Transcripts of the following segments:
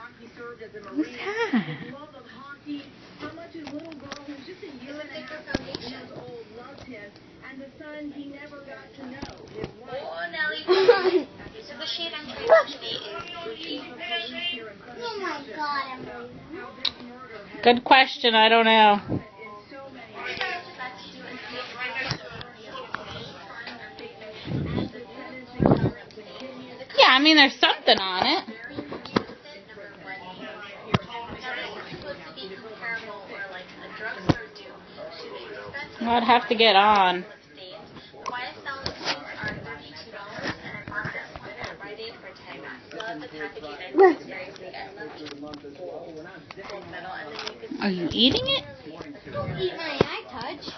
Who's that? Oh, Nelly. So the shade I'm trying today is oh my God, Good question. I don't know. Yeah, I mean, there's something on it. I'd have to get on. Are you eating it? Don't eat my iTouch.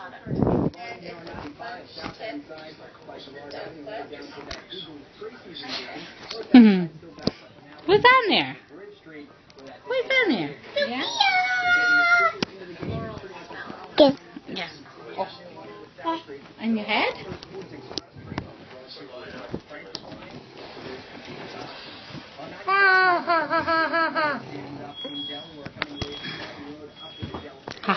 What's on there? What's on there? Yeah. Yeah. Oh. On your head? Ha.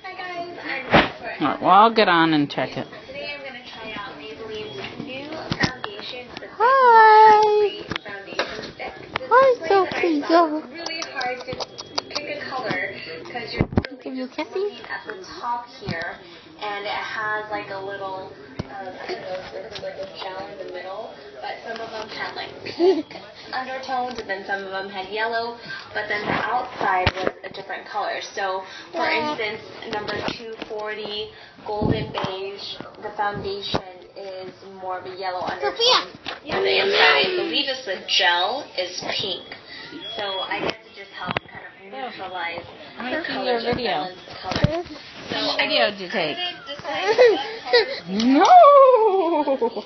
Hi guys, Alright, well, I'll get on and check it. today I'm going to try out Maybelline's new foundation. Hi. Foundation stick. Hi, Sophie. It's really hard to pick a color because you're Give you a kissy? at the top here, and it has like a little, I don't know if it's like a gel in the middle, but some of them had like pink undertones, and then some of them had yellow, but then the outside was a different color. So, for instance, number 240, Golden Beige, the foundation is more of a yellow undertone. And the inside, I believe it's the gel, is pink. So I guess it just helps kind of neutralize the colors or balance the colors. So What video did you take? I didn't decide what color. No!